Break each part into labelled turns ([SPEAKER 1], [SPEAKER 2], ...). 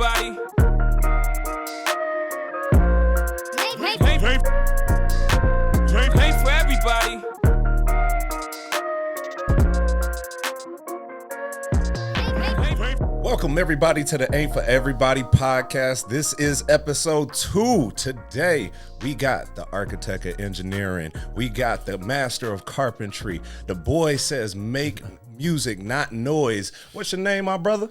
[SPEAKER 1] everybody. Paint for everybody.
[SPEAKER 2] Welcome everybody to the Ain't For Everybody podcast. This is episode 2. Today we got the architect of engineering. We got the master of carpentry. The boy says make music, not noise. What's your name, my brother?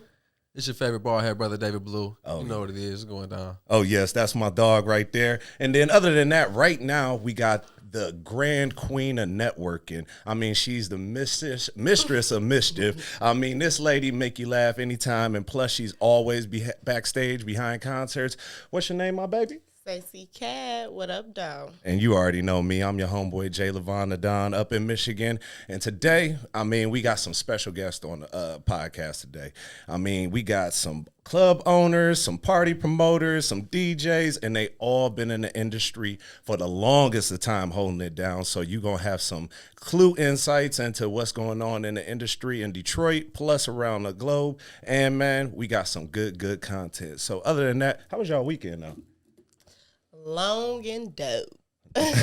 [SPEAKER 3] It's your favorite bald head brother, David Blue.
[SPEAKER 2] Oh,
[SPEAKER 3] you know what it is. It's going down.
[SPEAKER 2] Oh, yes, that's my dog right there. And then other than that, right now, we got the grand queen of networking. I mean, she's the mistress of mischief. I mean, this lady make you laugh anytime, and plus she's always backstage behind concerts. What's your name, my baby?
[SPEAKER 4] Stacey Cat, what up, dog?
[SPEAKER 2] And you already know me. I'm your homeboy, Jay Levon the Don, up in Michigan. And today, I mean, we got some special guests on the podcast today. I mean, we got some club owners, some party promoters, some DJs, and they all been in the industry for the longest of time holding it down. So you're going to have some clue insights into what's going on in the industry in Detroit, plus around the globe. And, man, we got some good content. So other than that, how was y'all weekend, though?
[SPEAKER 4] Long and dope.
[SPEAKER 3] Man,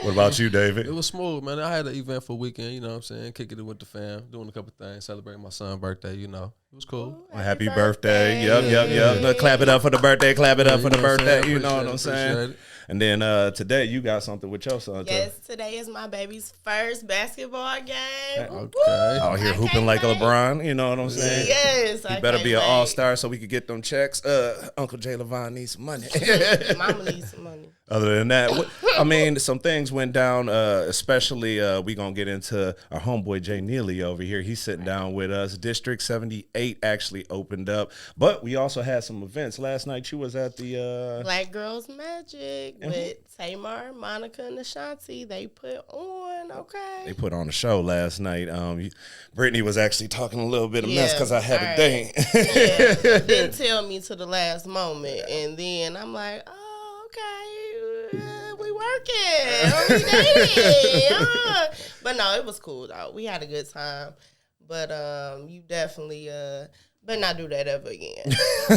[SPEAKER 2] What about you, David?
[SPEAKER 3] it was smooth, man. I had an eventful weekend, you know what I'm saying? Kicking it with the fam, doing a couple things, celebrating my son's birthday, you know. It was cool.
[SPEAKER 2] Well, happy birthday. Yep. Look, clap it up for the birthday. Clap it up for the birthday. You know what I'm saying? And then today you got something with your son, too.
[SPEAKER 4] Yes, today is my baby's first basketball game.
[SPEAKER 3] Okay.
[SPEAKER 2] Out here hooping like a LeBron. You know what I'm saying?
[SPEAKER 4] Yes.
[SPEAKER 2] You better be an all-star so we could get them checks. Uncle Jay Levon needs some money.
[SPEAKER 4] Mama needs some money.
[SPEAKER 2] Other than that, I mean, some things went down, especially we going to get into our homeboy Jay Neely over here. He's sitting down with us. District 78 actually opened up. But we also had some events. Last night you was at the...
[SPEAKER 4] Black Girls Magic with Tamar, Monica, and Ashanti. They put on, okay.
[SPEAKER 2] They put on a show last night. Brittany was actually talking a little bit of mess because I had a date.
[SPEAKER 4] Yeah, didn't tell me to the last moment. And then I'm like, oh, okay. We working. We dating. But no, it was cool, though. We had a good time. But you definitely better not do that ever again.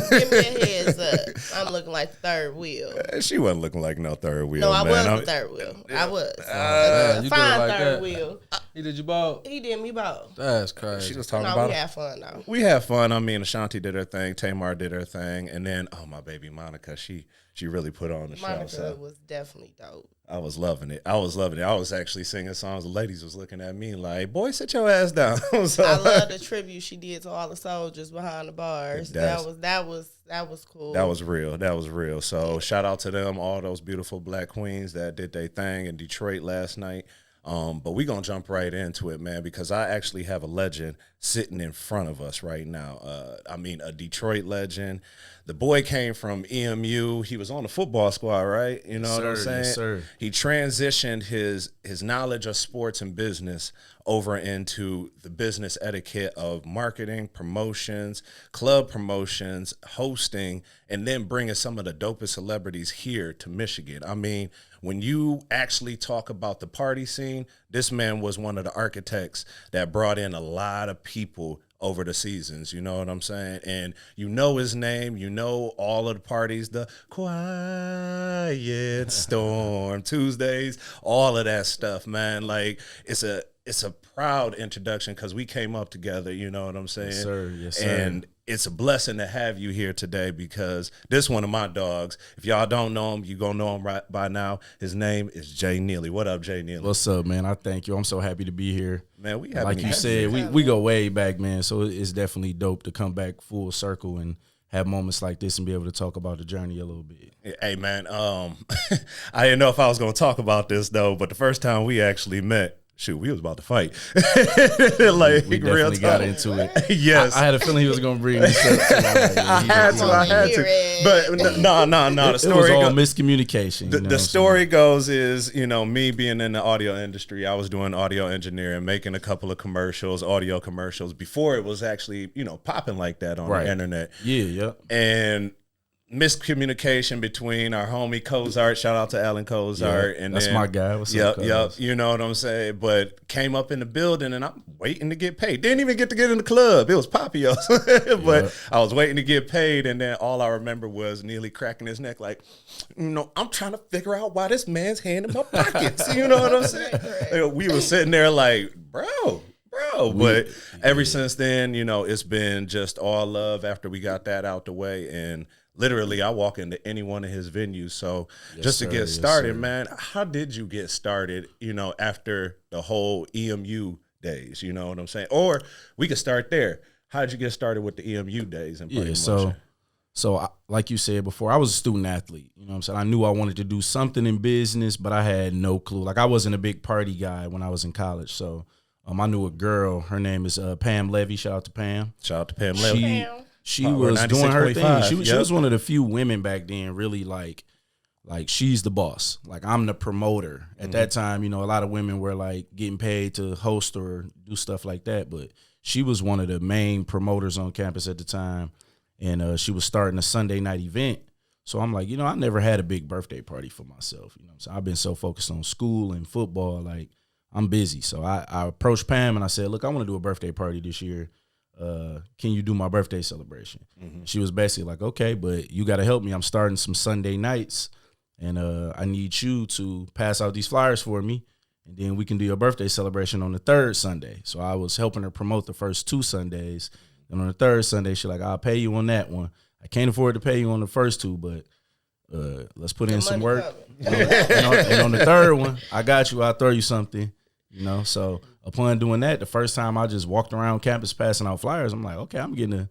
[SPEAKER 4] Give me a heads up. I'm looking like the third wheel.
[SPEAKER 2] She wasn't looking like no third wheel.
[SPEAKER 4] No, I
[SPEAKER 2] man.
[SPEAKER 4] was the third wheel. I was.
[SPEAKER 3] You
[SPEAKER 4] Fine
[SPEAKER 3] did it like
[SPEAKER 4] third
[SPEAKER 3] that.
[SPEAKER 4] wheel.
[SPEAKER 3] He did you both?
[SPEAKER 4] He did me both.
[SPEAKER 3] That's crazy.
[SPEAKER 2] She was talking
[SPEAKER 4] No,
[SPEAKER 2] about
[SPEAKER 4] we
[SPEAKER 2] it.
[SPEAKER 4] had fun, though.
[SPEAKER 2] We had fun. I mean, Ashanti did her thing. Tamar did her thing. And then, oh, my baby Monica, she really put on the
[SPEAKER 4] Monica
[SPEAKER 2] show. So
[SPEAKER 4] was definitely dope.
[SPEAKER 2] I was loving it. I was actually singing songs. The ladies was looking at me like, boy, sit your ass down. So,
[SPEAKER 4] I love the tribute she did to all the soldiers behind the bars. That was cool.
[SPEAKER 2] That was real. So shout out to them, all those beautiful black queens that did their thing in Detroit last night. But we're going to jump right into it, man, because I actually have a legend sitting in front of us right now. I mean, a Detroit legend. The boy came from EMU. He was on the football squad, right? You know what I'm saying?
[SPEAKER 3] Yes, sir.
[SPEAKER 2] He transitioned his knowledge of sports and business over into the business etiquette of marketing, promotions, club promotions, hosting, and then bringing some of the dopest celebrities here to Michigan. I mean, when you actually talk about the party scene, this man was one of the architects that brought in a lot of people over the seasons, you know what I'm saying? And you know his name, you know all of the parties, the Quiet Storm, Tuesdays, all of that stuff, man. Like, it's a proud introduction because we came up together, you know what I'm saying?
[SPEAKER 3] Yes, sir. Yes, sir.
[SPEAKER 2] And it's a blessing to have you here today because this one of my dogs, if y'all don't know him, you're going to know him right by now. His name is Jay Neely. What up, Jay Neely?
[SPEAKER 5] What's up, man? I thank you. I'm so happy to be here.
[SPEAKER 2] Man, we haven't
[SPEAKER 5] like you said, we go way back, man. So it's definitely dope to come back full circle and have moments like this and be able to talk about the journey a little bit.
[SPEAKER 2] Hey, man, I didn't know if I was going to talk about this, though, but the first time we actually met, shoot, we was about to fight. Like,
[SPEAKER 5] we definitely got into it.
[SPEAKER 2] Yes.
[SPEAKER 5] I had a feeling he was going to bring this up. So
[SPEAKER 2] I had to. But no. The story
[SPEAKER 5] it was all miscommunication.
[SPEAKER 2] The story goes is, you know, me being in the audio industry, I was doing audio engineering, making a couple of commercials, audio commercials, before it was actually, you know, popping like that on the internet.
[SPEAKER 5] Yeah.
[SPEAKER 2] And miscommunication between our homie Cozart. Shout out to Alan Cozart.
[SPEAKER 5] Yeah,
[SPEAKER 2] and
[SPEAKER 5] that's
[SPEAKER 2] then,
[SPEAKER 5] my guy. What's up, Cuz?
[SPEAKER 2] Yep. You know what I'm saying? But came up in the building and I'm waiting to get paid. Didn't even get to get in the club. It was Papios. But I was waiting to get paid. And then all I remember was Neely cracking his neck like, I'm trying to figure out why this man's hand in my pockets. You know what I'm saying? We were sitting there like, bro. But ever since then, it's been just all love after we got that out the way. And literally, I walk into any one of his venues. So just to get started, man, how did you get started, after the whole EMU days? You know what I'm saying? Or we could start there. How did you get started with the EMU days? And
[SPEAKER 5] So like you said before, I was a student athlete. You know what I'm saying? I knew I wanted to do something in business, but I had no clue. Like, I wasn't a big party guy when I was in college. So I knew a girl. Her name is Pam Levy. Shout out to Pam.
[SPEAKER 2] Shout out to Pam Levy.
[SPEAKER 5] She was doing her thing. She
[SPEAKER 2] Yep.
[SPEAKER 5] was one of the few women back then really like she's the boss. Like, I'm the promoter. At that time, a lot of women were like getting paid to host or do stuff like that. But she was one of the main promoters on campus at the time. And she was starting a Sunday night event. So I'm like, I never had a big birthday party for myself. So I've been so focused on school and football, like I'm busy. So I approached Pam and I said, look, I want to do a birthday party this year. Can you do my birthday celebration? She was basically like, okay, but you got to help me. I'm starting some Sunday nights, and I need you to pass out these flyers for me, and then we can do your birthday celebration on the third Sunday. So I was helping her promote the first 2 Sundays, and on the third Sunday, she's like, I'll pay you on that one. I can't afford to pay you on the first 2, but let's put in some work. And on the third one, I got you. I'll throw you something, So upon doing that, the first time I just walked around campus passing out flyers, I'm like, okay, I'm getting a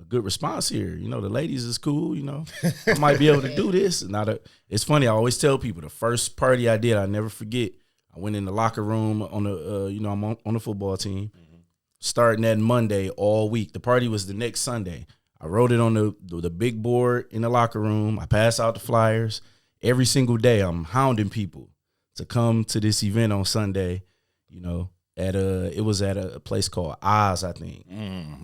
[SPEAKER 5] good response here. The ladies is cool, I might be able to do this. It's funny, I always tell people the first party I did, I never forget. I went in the locker room on the, I'm on the football team, starting that Monday all week. The party was the next Sunday. I wrote it on the big board in the locker room. I passed out the flyers. Every single day I'm hounding people to come to this event on Sunday, it was at a place called Oz, I think.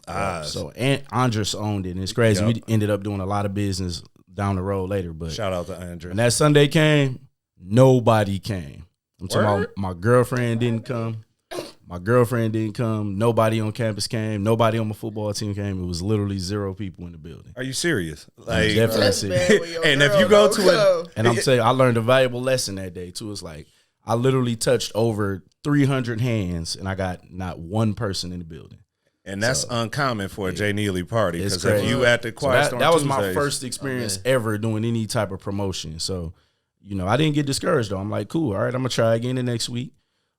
[SPEAKER 2] Oz.
[SPEAKER 5] So Andres owned it, and it's crazy. Yep. We ended up doing a lot of business down the road later. But
[SPEAKER 2] shout out to Andres.
[SPEAKER 5] When that Sunday came, nobody came. I'm talking about my girlfriend didn't come. Nobody on campus came. Nobody on my football team came. It was literally 0 people in the building.
[SPEAKER 2] Are you serious?
[SPEAKER 5] Like, definitely serious.
[SPEAKER 2] And if you go to
[SPEAKER 5] and I'm saying I learned a valuable lesson that day too. It's like I literally touched over 300 hands, and I got not one person in the building.
[SPEAKER 2] And that's uncommon for a J. Neely party. Because if you at the Quiet Storm
[SPEAKER 5] that was
[SPEAKER 2] Tuesdays,
[SPEAKER 5] my first experience ever doing any type of promotion. So, I didn't get discouraged though. I'm like, cool, all right, I'm gonna try again the next week.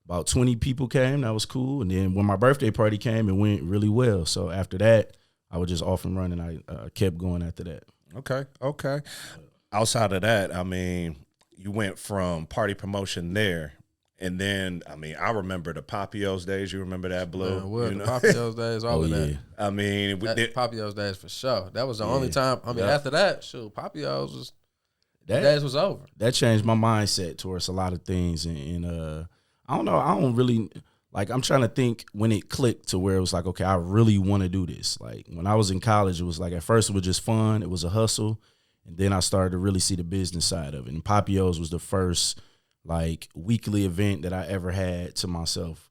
[SPEAKER 5] About 20 people came. That was cool. And then when my birthday party came, it went really well. So after that, I was just off and running. I kept going after that.
[SPEAKER 2] Okay. Outside of that, I mean, you went from party promotion there. And then, I mean, I remember the Papios days. You remember that, Blue?
[SPEAKER 3] The Papios days, all of that.
[SPEAKER 2] I mean,
[SPEAKER 3] Papios days for sure. That was the only time. I mean, after that, Papios was days was over.
[SPEAKER 5] That changed my mindset towards a lot of things. And I don't know. I don't really I'm trying to think when it clicked to where it was like, okay, I really want to do this. Like when I was in college, it was like at first it was just fun. It was a hustle. And then I started to really see the business side of it. And Papios was the first weekly event that I ever had to myself.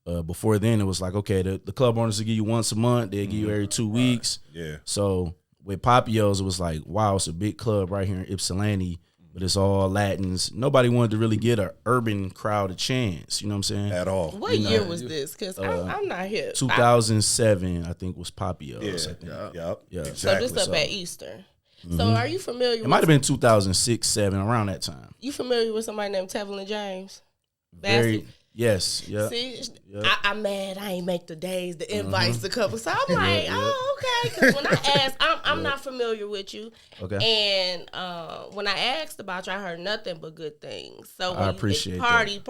[SPEAKER 5] Before then, it was like, okay, the club owners will give you once a month. They'll give you every 2 weeks.
[SPEAKER 2] Yeah.
[SPEAKER 5] So with Papios, it was like, wow, it's a big club right here in Ypsilanti, but it's all Latins. Nobody wanted to really get an urban crowd a chance. You know what I'm saying?
[SPEAKER 2] At all.
[SPEAKER 4] What year was this? Because I'm not here.
[SPEAKER 5] 2007, I think, was Papios.
[SPEAKER 2] Yep.
[SPEAKER 5] Yeah.
[SPEAKER 4] So this up at Easter. So are you familiar
[SPEAKER 5] It might have been 2006, 7, around that time.
[SPEAKER 4] You familiar with somebody named Tevlin James?
[SPEAKER 5] Yes. Yeah.
[SPEAKER 4] See, I'm mad I ain't make the days, the invites to couple. So I'm like, oh, okay. Because when I asked, I'm not familiar with you.
[SPEAKER 5] Okay.
[SPEAKER 4] And when I asked about you, I heard nothing but good things. So when
[SPEAKER 5] I appreciate
[SPEAKER 4] party,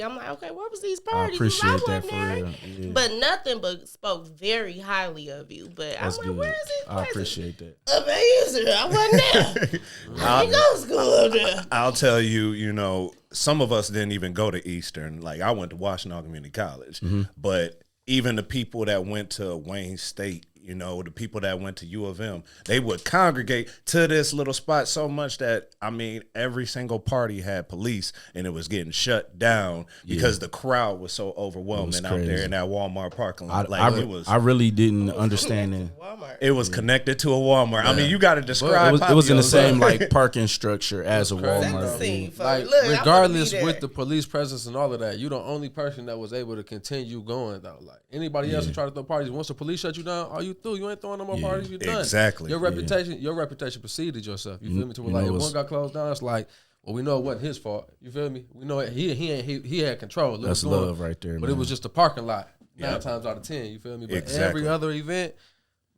[SPEAKER 4] I'm like, okay, what was these parties?
[SPEAKER 5] I appreciate that
[SPEAKER 4] wasn't
[SPEAKER 5] for
[SPEAKER 4] there.
[SPEAKER 5] real. Yeah.
[SPEAKER 4] But nothing but spoke very highly of you. But
[SPEAKER 5] That's
[SPEAKER 4] I'm like,
[SPEAKER 5] good.
[SPEAKER 4] where is it?
[SPEAKER 5] I appreciate that.
[SPEAKER 4] Up at Easter. I wasn't there. I didn't go to school up there.
[SPEAKER 2] I'll tell you, some of us didn't even go to Eastern. Like I went to Washington Community College, but even the people that went to Wayne State, you know, the people that went to U of M, they would congregate to this little spot so much that, I mean, every single party had police and it was getting shut down because the crowd was so overwhelming out there in that Walmart parking lot.
[SPEAKER 5] I really didn't understand it.
[SPEAKER 4] Walmart.
[SPEAKER 2] It was connected to a Walmart. I mean, you got to describe
[SPEAKER 5] It was in the
[SPEAKER 2] Papios.
[SPEAKER 5] same like parking structure as a
[SPEAKER 4] Set the
[SPEAKER 5] Walmart.
[SPEAKER 4] scene, folks.
[SPEAKER 3] Like,
[SPEAKER 4] Look, I wanna
[SPEAKER 3] regardless
[SPEAKER 4] be there.
[SPEAKER 3] with the police presence and all of that, you the only person that was able to continue going though. Like anybody else who try to throw parties, once the police shut you down, are you through? You ain't throwing no more parties. You done.
[SPEAKER 2] Exactly.
[SPEAKER 3] Your reputation preceded yourself. You feel me? To where,
[SPEAKER 5] You
[SPEAKER 3] like
[SPEAKER 5] know,
[SPEAKER 3] if one got closed down, it's like, well, we know it wasn't his fault. You feel me? We know he had control.
[SPEAKER 5] That's love right there,
[SPEAKER 3] But
[SPEAKER 5] man.
[SPEAKER 3] it was just a parking lot. 9 times out of 10, you feel me? But every other event,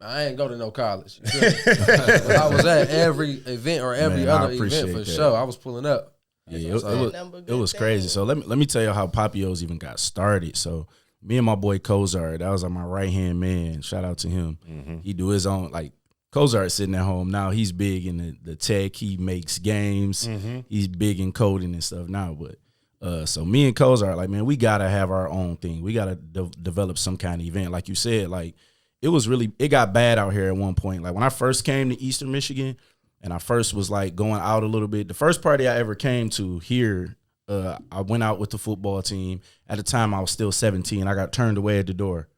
[SPEAKER 3] I ain't go to no college. You feel me? But I was at every event or every
[SPEAKER 5] Man, I
[SPEAKER 3] other event
[SPEAKER 5] appreciate
[SPEAKER 3] for
[SPEAKER 5] that.
[SPEAKER 3] sure. I was pulling up.
[SPEAKER 5] Yeah, it was crazy. So let me tell you how Papios even got started. So me and my boy Kozar, that was my right hand man. Shout out to him. He do his own, like, Kozar sitting at home now. He's big in the tech. He makes games. He's big in coding and stuff now. But so me and Kozar, like, man, we gotta have our own thing. We gotta develop some kind of event. Like you said, like it got bad out here at one point. Like when I first came to Eastern Michigan and I first was like going out a little bit. The first party I ever came to here, I went out with the football team. At the time I was still 17. I got turned away at the door.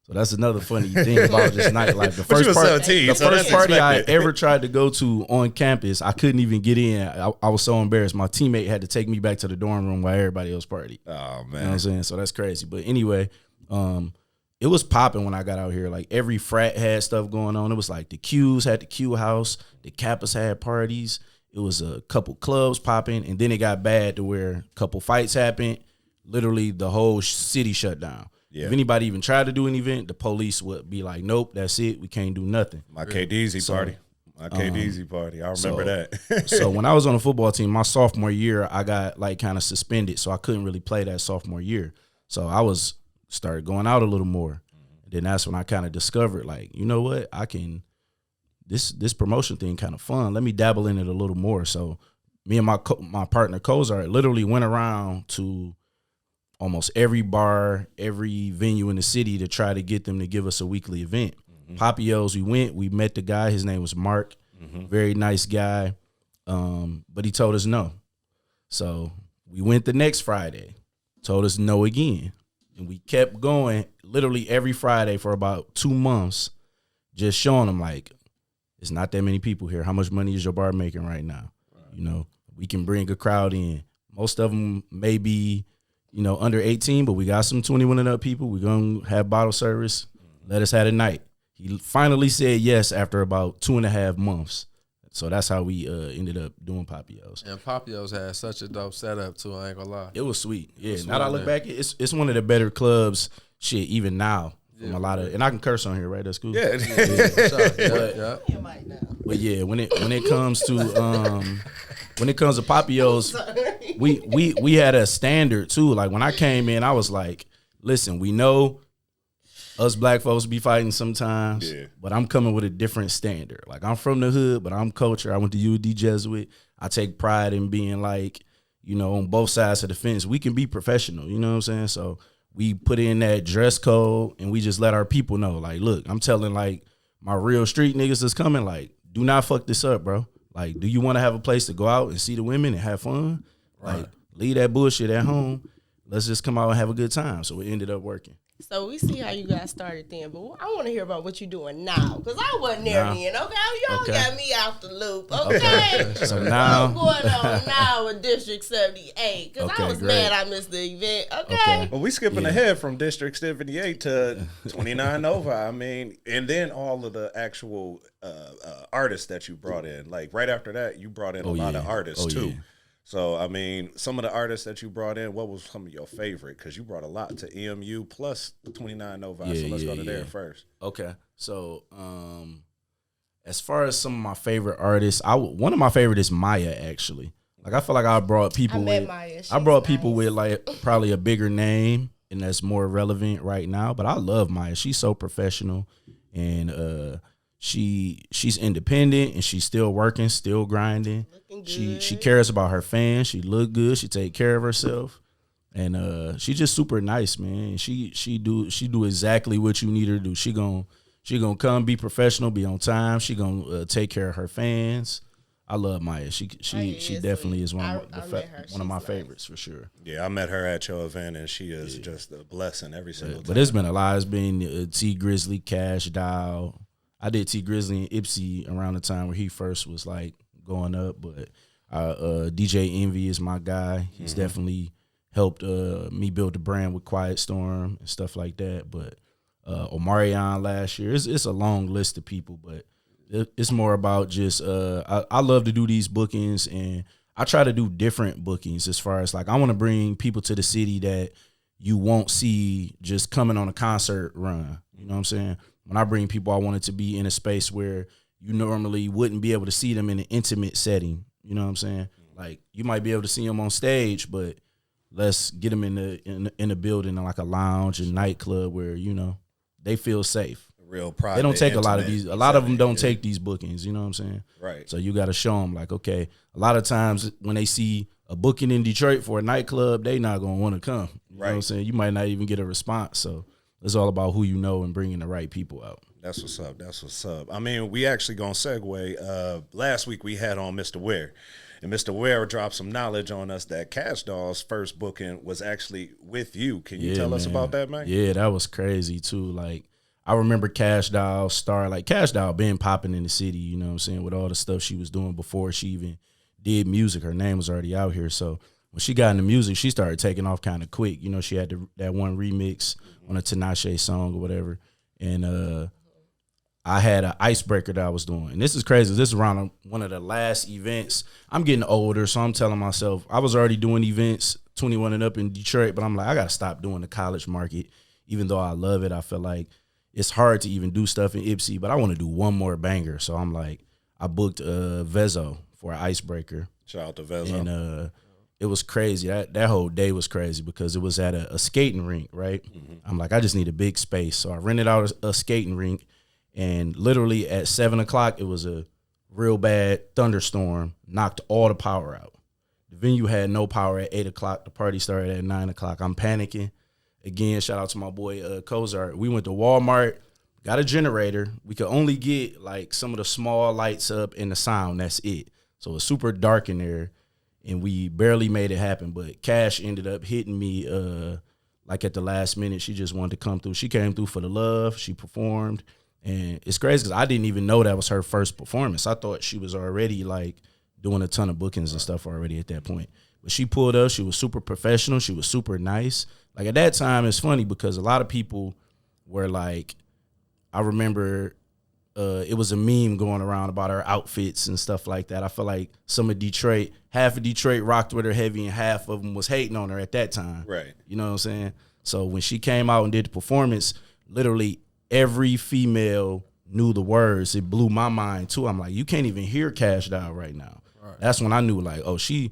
[SPEAKER 5] So that's another funny thing about this nightlife. The
[SPEAKER 2] But you
[SPEAKER 5] first
[SPEAKER 2] was
[SPEAKER 5] party,
[SPEAKER 2] 17,
[SPEAKER 5] the
[SPEAKER 2] so
[SPEAKER 5] first
[SPEAKER 2] that's
[SPEAKER 5] party I
[SPEAKER 2] expected.
[SPEAKER 5] ever tried to go to on campus, I couldn't even get in. I was so embarrassed. My teammate had to take me back to the dorm room while everybody else partied.
[SPEAKER 2] Oh,
[SPEAKER 5] You know what
[SPEAKER 2] man.
[SPEAKER 5] I'm saying? So that's crazy. But anyway, it was popping when I got out here. Like every frat had stuff going on. It was like the Qs had the Q house, the Kappas had parties. It was a couple clubs popping, and then it got bad to where a couple fights happened. Literally, the whole city shut down.
[SPEAKER 2] Yeah.
[SPEAKER 5] If anybody even tried to do an event, the police would be like, "Nope, that's it. We can't do nothing."
[SPEAKER 2] My KDZ party. My KDZ party. I remember that.
[SPEAKER 5] So when I was on the football team, my sophomore year, I got like kind of suspended, so I couldn't really play that sophomore year. So I started going out a little more. And then that's when I kind of discovered, like, you know what, I can. This promotion thing kind of fun. Let me dabble in it a little more. So me and my partner Kozar literally went around to almost every bar, every venue in the city to try to get them to give us a weekly event. Papios, we met the guy. His name was Mark. Very nice guy. But he told us no. So we went the next Friday, told us no again. And we kept going literally every Friday for about 2 months, just showing them like, it's not that many people here. How much money is your bar making right now? You know, we can bring a crowd in. Most of them may be, you know, under 18, but we got some 21 and up people. We're going to have bottle service. Let us have a night. He finally said yes after about 2.5 months. So that's how we ended up doing Papios.
[SPEAKER 3] And Papios had such a dope setup too. I ain't gonna lie.
[SPEAKER 5] It was sweet. Yeah.
[SPEAKER 3] was
[SPEAKER 5] Now that I
[SPEAKER 3] sweet,
[SPEAKER 5] look
[SPEAKER 3] man.
[SPEAKER 5] back, it's one of the better clubs, shit, even now. From a lot of, and I can curse on here, right? That's cool.
[SPEAKER 2] Yeah.
[SPEAKER 3] Yeah.
[SPEAKER 4] You might know.
[SPEAKER 5] But yeah, when it comes to Papios, we had a standard too. Like when I came in, I was like, listen, we know us black folks be fighting sometimes, but I'm coming with a different standard. Like I'm from the hood, but I'm culture. I went to UD Jesuit. I take pride in being like, you know, on both sides of the fence. We can be professional, you know what I'm saying? So we put in that dress code and we just let our people know, like, look, I'm telling like my real street niggas that's coming, like, do not fuck this up, bro. Like, do you want to have a place to go out and see the women and have fun? Right. Like, leave that bullshit at home. Let's just come out and have a good time. So it ended up working.
[SPEAKER 4] So we see how you got started then, but I want to hear about what you're doing now, because I wasn't there then. Okay, y'all got me off the loop. Okay,
[SPEAKER 5] So now,
[SPEAKER 4] what's going on now with District 78? Because I was mad I missed the event. Okay.
[SPEAKER 2] Well, we skipping ahead from District 78 to 29 Nova. I mean, and then all of the actual artists that you brought in. Like right after that, you brought in a lot of artists too.
[SPEAKER 5] Yeah.
[SPEAKER 2] So, I mean, some of the artists that you brought in, what was some of your favorite? Because you brought a lot to EMU plus 29 Nova. So let's go to there first.
[SPEAKER 5] Okay. So, as far as some of my favorite artists, one of my favorite is Maya, actually. Like, I feel like I brought people I brought people with like probably a bigger name and that's more relevant right now. But I love Maya. She's so professional, and she's independent and she's still working, still grinding. She cares about her fans. She look good. She take care of herself, and she's just super nice, man. She do exactly what you need her to do. She She gonna come, be professional, be on time. She gonna take care of her fans. I love Maya. She definitely is one of my favorites for sure.
[SPEAKER 2] Yeah, I met her at your event, and she is just a blessing every single time.
[SPEAKER 5] But it's been a lot. It's been T Grizzly, Cash Doll. I did T Grizzly and Ipsy around the time where he first was like going up. But DJ Envy is my guy. He's definitely helped me build the brand with Quiet Storm and stuff like that. But Omarion last year. It's a long list of people, but it's more about just I love to do these bookings, and I try to do different bookings as far as like I want to bring people to the city that you won't see just coming on a concert run. You know what I'm saying? When I bring people, I want it to be in a space where you normally wouldn't be able to see them in an intimate setting. You know what I'm saying? Like you might be able to see them on stage, but let's get them in a building like a lounge and nightclub where they feel safe.
[SPEAKER 2] Real private.
[SPEAKER 5] They don't take a lot of these. A lot of them don't take these bookings. You know what I'm saying?
[SPEAKER 2] Right.
[SPEAKER 5] So you got to show them like, okay. A lot of times when they see a booking in Detroit for a nightclub, they not gonna want to come. You know what I'm saying? You might not even get a response. So it's all about who you know and bringing the right people out.
[SPEAKER 2] That's what's up. That's what's up. I mean, we actually gonna segue. Last week we had on Mr. Ware. And Mr. Ware dropped some knowledge on us that Cash Doll's first booking was actually with you. Can you tell us about that, man?
[SPEAKER 5] Yeah, that was crazy too. Like I remember Cash Doll Cash Doll been popping in the city, you know what I'm saying, with all the stuff she was doing before she even did music. Her name was already out here. So when she got into music, she started taking off kind of quick. You know, she had that one remix on a Tinashe song or whatever. And I had an icebreaker that I was doing. And this is crazy. This is around one of the last events. I'm getting older, so I'm telling myself, I was already doing events, 21 and up in Detroit, but I'm like, I got to stop doing the college market. Even though I love it, I feel like it's hard to even do stuff in Ipsy, but I want to do one more banger. So I'm like, I booked Vezo for an icebreaker.
[SPEAKER 2] Shout out to Vezo.
[SPEAKER 5] And it was crazy. That whole day was crazy because it was at a skating rink, right? Mm-hmm. I'm like, I just need a big space. So I rented out a skating rink, and literally at 7 o'clock, it was a real bad thunderstorm, knocked all the power out. The venue had no power at 8 o'clock. The party started at 9 o'clock. I'm panicking. Again, shout out to my boy Kozart. We went to Walmart, got a generator. We could only get like some of the small lights up and the sound. That's it. So it's super dark in there, and we barely made it happen. But Cash ended up hitting me like at the last minute. She just wanted to come through. She came through for the love. She performed. And it's crazy because I didn't even know that was her first performance. I thought she was already like doing a ton of bookings and stuff already at that point. But she pulled up. She was super professional. She was super nice. Like at that time, it's funny because a lot of people were like, I remember it was a meme going around about her outfits and stuff like that. I feel like half of Detroit rocked with her heavy and half of them was hating on her at that time.
[SPEAKER 2] Right.
[SPEAKER 5] You know what I'm saying? So when she came out and did the performance, literally every female knew the words. It blew my mind too. I'm like, you can't even hear Cash Doll right now. Right. That's when I knew like, oh, I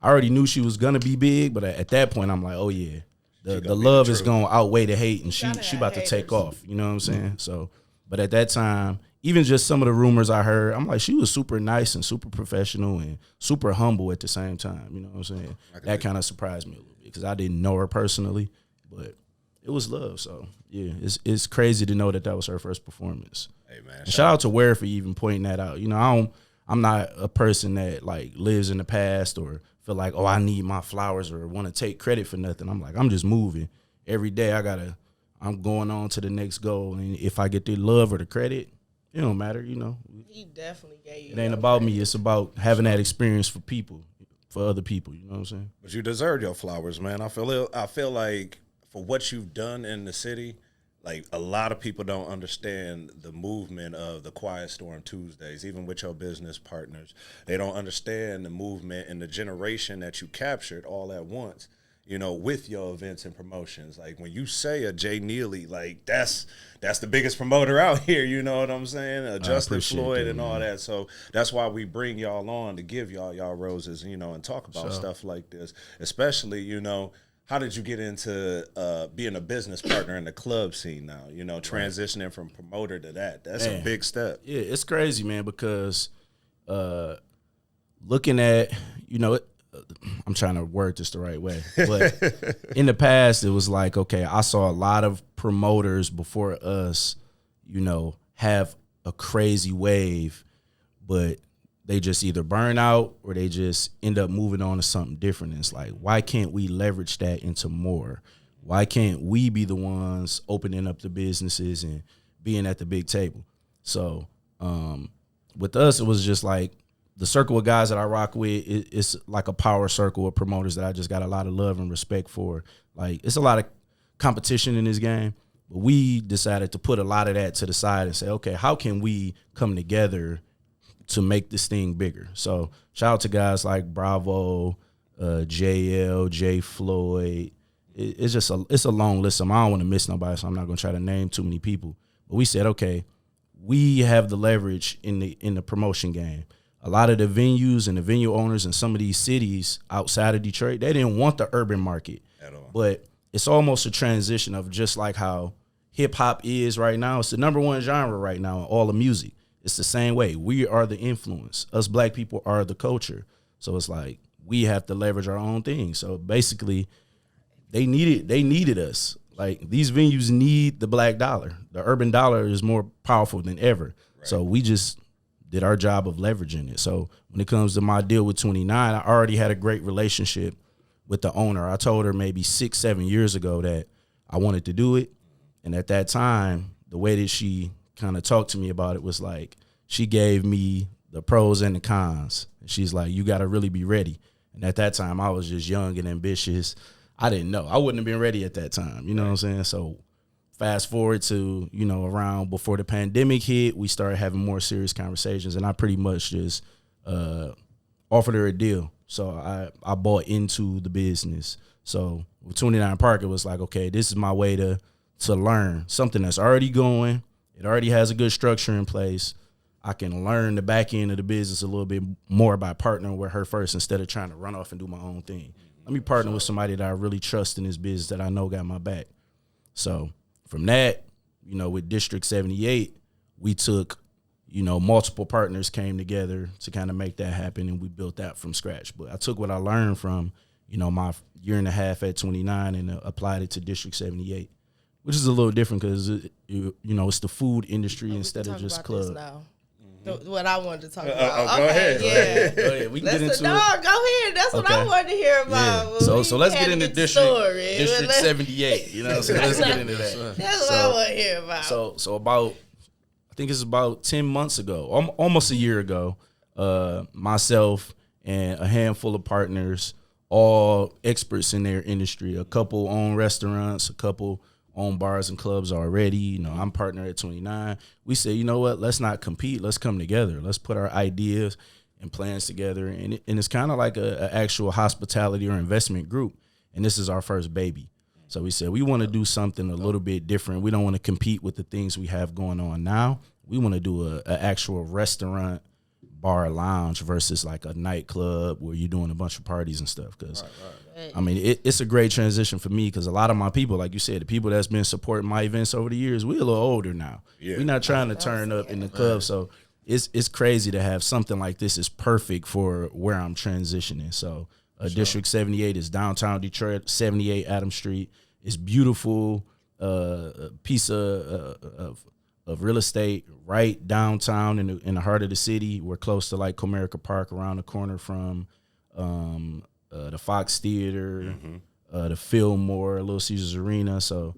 [SPEAKER 5] already knew she was gonna be big, but at that point I'm like, oh yeah. The love is going to outweigh the hate, and she about to take off. You know what I'm saying? So, but at that time, even just some of the rumors I heard, I'm like, she was super nice and super professional and super humble at the same time. You know what I'm saying? That kind of surprised me a little bit because I didn't know her personally, but it was love. So, yeah, it's crazy to know that was her first performance.
[SPEAKER 2] Hey, man.
[SPEAKER 5] Shout out to Ware for even pointing that out. You know, I'm not a person that, like, lives in the past or feel like, oh, I need my flowers or want to take credit for nothing. I'm like, I'm just moving. Every day I'm going on to the next goal. And if I get the love or the credit, it don't matter, you know.
[SPEAKER 4] He definitely gave you.
[SPEAKER 5] It ain't about me. It's about having that experience for people, for other people. You know what I'm saying?
[SPEAKER 2] But you deserve your flowers, man. I feel like for what you've done in the city, like a lot of people don't understand the movement of the Quiet Storm Tuesdays, even with your business partners. They don't understand the movement and the generation that you captured all at once, you know, with your events and promotions. Like when you say a Jay Neely, like that's the biggest promoter out here, you know what I'm saying? Justin Floyd and all that. So that's why we bring y'all on to give y'all roses, you know, and talk about stuff like this, especially, you know, how did you get into being a business partner in the club scene now? You know, transitioning from promoter to that. That's a big step.
[SPEAKER 5] Yeah, it's crazy, man, because looking at, you know, I'm trying to word this the right way. But in the past, it was like, okay, I saw a lot of promoters before us, you know, have a crazy wave, but they just either burn out or they just end up moving on to something different. And it's like, why can't we leverage that into more? Why can't we be the ones opening up the businesses and being at the big table? So with us, it was just like the circle of guys that I rock with, it's like a power circle of promoters that I just got a lot of love and respect for. Like, it's a lot of competition in this game, but we decided to put a lot of that to the side and say, okay, how can we come together to make this thing bigger? So shout out to guys like Bravo, JL, J Floyd. It's just a long list. I don't want to miss nobody, so I'm not going to try to name too many people. But we said, okay, we have the leverage in the promotion game. A lot of the venues and the venue owners in some of these cities outside of Detroit, they didn't want the urban market
[SPEAKER 2] at all.
[SPEAKER 5] But it's almost a transition of just like how hip hop is right now. It's the number one genre right now in all of music. It's the same way. We are the influence. Us black people are the culture. So it's like we have to leverage our own thing. So basically, they needed us. Like, these venues need the black dollar. The urban dollar is more powerful than ever. Right. So we just did our job of leveraging it. So when it comes to my deal with 29, I already had a great relationship with the owner. I told her maybe 6-7 years ago that I wanted to do it. And at that time, the way that she kind of talked to me about it was like, she gave me the pros and the cons. And she's like, you got to really be ready. And at that time, I was just young and ambitious. I didn't know. I wouldn't have been ready at that time. You know what I'm saying? So fast forward to, around before the pandemic hit, we started having more serious conversations. And I pretty much just offered her a deal. So I bought into the business. So with 29 Park, it was like, okay, this is my way to learn something that's already going. It already has a good structure in place. I can learn the back end of the business a little bit more by partnering with her first instead of trying to run off and do my own thing. Let me partner with somebody that I really trust in this business that I know got my back. So from that, with District 78, we took, multiple partners came together to kind of make that happen, and we built that from scratch. But I took what I learned from, my year and a half at 29 and applied it to District 78, which is a little different because, it's the food industry instead of just club.
[SPEAKER 4] What I wanted to talk about.
[SPEAKER 2] Go ahead.
[SPEAKER 4] Yeah.
[SPEAKER 5] Go ahead. We can get into it.
[SPEAKER 4] Go ahead. That's what I wanted to hear about.
[SPEAKER 5] Yeah. So let's get into District 78. You know what I'm saying? Let's get into that.
[SPEAKER 4] That's what I want to hear about.
[SPEAKER 5] So about, I think it's about 10 months ago, almost a year ago, myself and a handful of partners, all experts in their industry, a couple own restaurants, a couple own bars and clubs already. I'm partner at 29. We say, you know what? Let's not compete. Let's come together. Let's put our ideas and plans together. And it's kind of like a actual hospitality or investment group. And this is our first baby. So we said we want to do something a little bit different. We don't want to compete with the things we have going on now. We want to do an actual restaurant, bar, lounge versus like a nightclub where you're doing a bunch of parties and stuff. Because I mean, it's a great transition for me because a lot of my people, like you said, the people that's been supporting my events over the years, we're a little older now. Yeah. We're not trying to turn up in the club. So it's crazy to have something like this is perfect for where I'm transitioning. So District 78 is downtown Detroit, 78 Adams Street. It's beautiful, piece of real estate right downtown in the heart of the city. We're close to like Comerica Park, around the corner from the Fox Theater, the Fillmore, Little Caesars Arena. So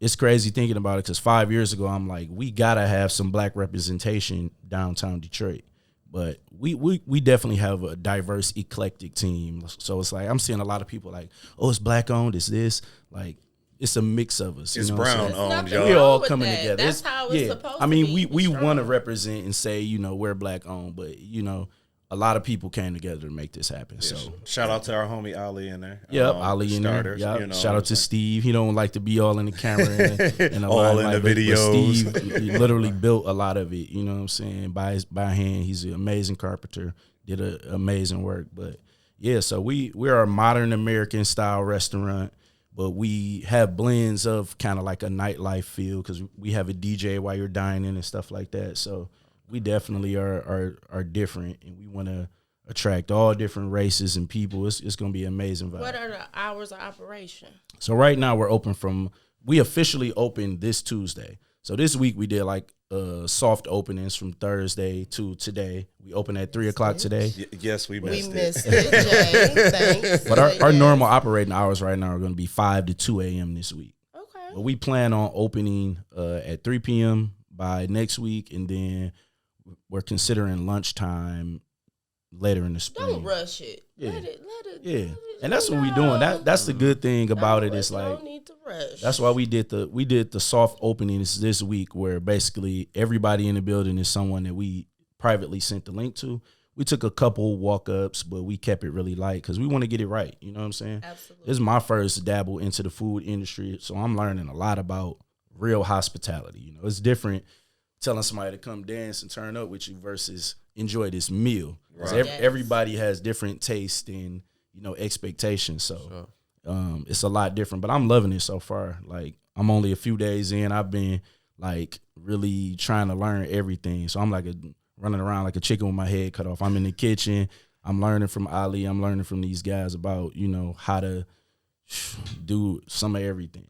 [SPEAKER 5] it's crazy thinking about it because 5 years ago, I'm like, we got to have some black representation downtown Detroit. But we definitely have a diverse, eclectic team. So it's like I'm seeing a lot of people like, oh, it's black owned, it's this. Like, it's a mix of us.
[SPEAKER 2] It's brown owned, y'all.
[SPEAKER 5] We're all coming together.
[SPEAKER 4] That's how it's supposed to be.
[SPEAKER 5] I mean, we want to represent and say, we're black owned, but a lot of people came together to make this happen. Yeah. So
[SPEAKER 2] shout out to our homie Ali in there.
[SPEAKER 5] Yep, Ali in there. Yep. Shout out to Steve. He don't like to be all in the camera and
[SPEAKER 2] all in the videos.
[SPEAKER 5] But Steve he literally built a lot of it. You know what I'm saying? By hand. He's an amazing carpenter. Did amazing work. But yeah, so we're a modern American style restaurant. But we have blends of kind of like a nightlife feel because we have a DJ while you're dining and stuff like that. So we definitely are different, and we want to attract all different races and people. It's going to be an amazing vibe.
[SPEAKER 4] What are the hours of operation?
[SPEAKER 5] So right now we officially opened this Tuesday. So this week we did like soft openings from Thursday to today. We opened at 3:00 today.
[SPEAKER 2] Yes, we missed it.
[SPEAKER 4] We missed it, Jay. Thanks.
[SPEAKER 5] But our normal operating hours right now are going to be 5 to 2 a.m. this week.
[SPEAKER 4] Okay.
[SPEAKER 5] But we plan on opening at 3 p.m. by next week, and then we're considering lunchtime later in the spring.
[SPEAKER 4] Don't rush it.
[SPEAKER 5] Yeah.
[SPEAKER 4] Let it.
[SPEAKER 5] Yeah, and that's what we're doing. That's the good thing about it. It's like
[SPEAKER 4] don't need to rush.
[SPEAKER 5] that's why we did the soft openings this week, where basically everybody in the building is someone that we privately sent the link to. We took a couple walk-ups, but we kept it really light because we want to get it right. You know what I'm saying?
[SPEAKER 4] Absolutely.
[SPEAKER 5] This is my first dabble into the food industry, so I'm learning a lot about real hospitality. You know, it's different telling somebody to come dance and turn up with you versus enjoy this meal.
[SPEAKER 2] Right.
[SPEAKER 5] Everybody has different taste and, expectations. So it's a lot different, but I'm loving it so far. Like, I'm only a few days in. I've been like really trying to learn everything. So I'm like running around like a chicken with my head cut off. I'm in the kitchen. I'm learning from Ali. I'm learning from these guys about, how to do some of everything.